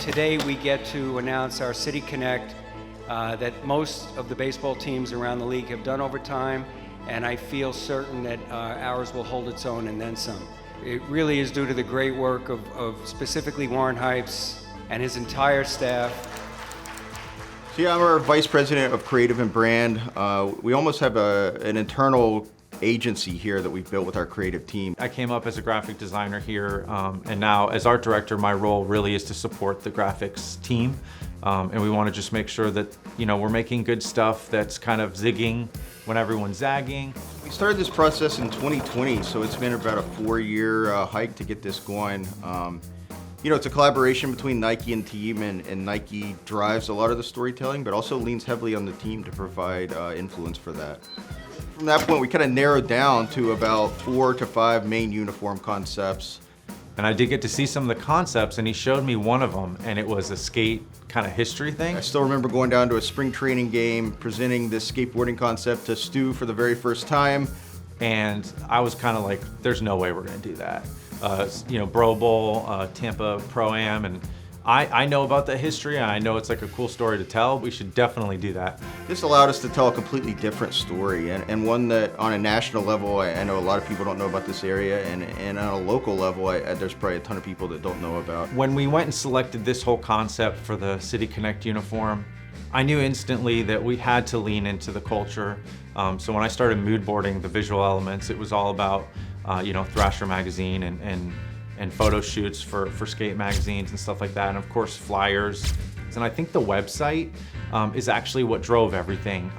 Today we get to announce our City Connect that most of the baseball teams around the league have done over time, and I feel certain that ours will hold its own and then some. It really is due to the great work of specifically Warren Heipes and his entire staff. So yeah, I'm our Vice President of Creative and Brand. We almost have an internal agency here that we've built with our creative team. I came up as a graphic designer here, and now as art director, my role really is to support the graphics team. And we want to just make sure that, we're making good stuff that's kind of zigging when everyone's zagging. We started this process in 2020, so it's been about a 4-year hike to get this going. It's a collaboration between Nike and team, and Nike drives a lot of the storytelling, but also leans heavily on the team to provide influence for that. From that point, we kind of narrowed down to about 4 to 5 main uniform concepts. And I did get to see some of the concepts, and he showed me one of them, and it was a skate kind of history thing. I still remember going down to a spring training game, presenting this skateboarding concept to Stu for the very first time. And I was kind of like, there's no way we're gonna do that. Bro Bowl, Tampa Pro-Am, and I know about the history, and I know it's like a cool story to tell. We should definitely do that. This allowed us to tell a completely different story, and one that on a national level, I know a lot of people don't know about this area, and on a local level, there's probably a ton of people that don't know about. When we went and selected this whole concept for the City Connect uniform, I knew instantly that we had to lean into the culture. So when I started mood boarding the visual elements, it was all about Thrasher magazine and photo shoots for skate magazines and stuff like that, and of course flyers. And I think the website is actually what drove everything.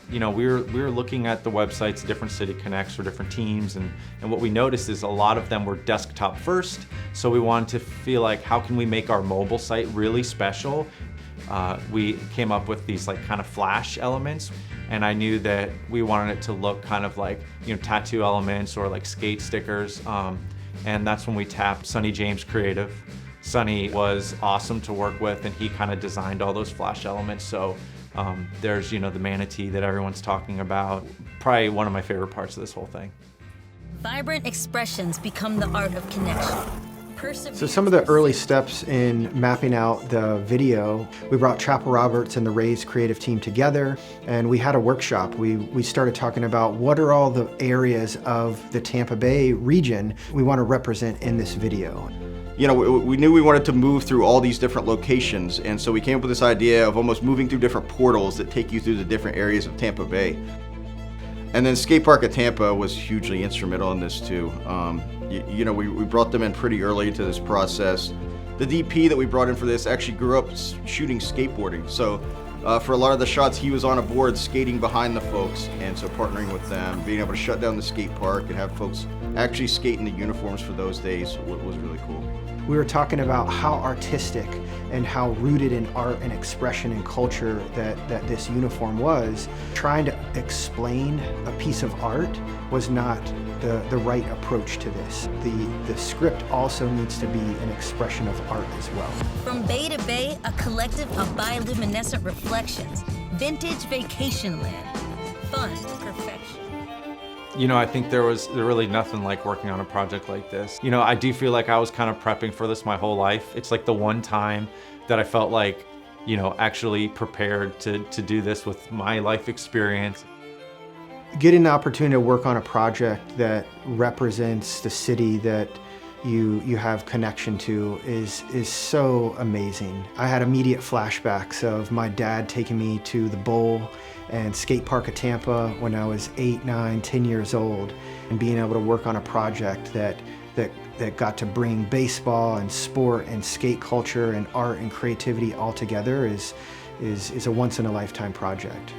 We were looking at the websites, different City Connects for different teams, and what we noticed is a lot of them were desktop first, so we wanted to feel like, how can we make our mobile site really special? We came up with these kind of flash elements, and I knew that we wanted it to look kind of like tattoo elements or like skate stickers. And that's when we tapped Sonny James Creative. Sonny was awesome to work with, and he kind of designed all those flash elements. So there's the manatee that everyone's talking about. Probably one of my favorite parts of this whole thing. Vibrant expressions become the art of connection. So some of the early steps in mapping out the video, we brought Chapel Roberts and the Rays creative team together, and we had a workshop. We started talking about what are all the areas of the Tampa Bay region we want to represent in this video. We knew we wanted to move through all these different locations, and so we came up with this idea of almost moving through different portals that take you through the different areas of Tampa Bay. And then Skate Park at Tampa was hugely instrumental in this too. We brought them in pretty early into this process. The DP that we brought in for this actually grew up shooting skateboarding. So for a lot of the shots, he was on a board skating behind the folks, and so partnering with them, being able to shut down the skate park and have folks actually skate in the uniforms for those days was really cool. We were talking about how artistic and how rooted in art and expression and culture that this uniform was. Trying to explain a piece of art was not the right approach to this. The script also needs to be an expression of art as well. From bay to bay, a collective of bioluminescent reflections. Vintage vacation land. Fun to perfection. I think there really nothing like working on a project like this. I do feel like I was kind of prepping for this my whole life. It's like the one time that I felt like, actually prepared to do this with my life experience. Getting the opportunity to work on a project that represents the city that you have connection to is so amazing. I had immediate flashbacks of my dad taking me to the Bowl and Skate Park at Tampa when I was 8, 9, 10 years old, and being able to work on a project that got to bring baseball and sport and skate culture and art and creativity all together is a once-in-a-lifetime project.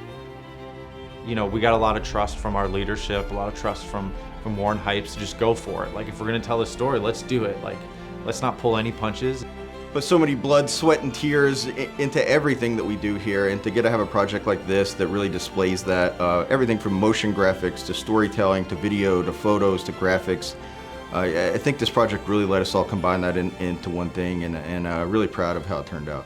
We got a lot of trust from our leadership, a lot of trust from Warren Heipes to just go for it. If we're gonna tell this story, let's do it. Let's not pull any punches. But so many blood, sweat, and tears into everything that we do here, and to get to have a project like this that really displays that, everything from motion graphics to storytelling to video to photos to graphics. I think this project really let us all combine that into one thing, and really proud of how it turned out.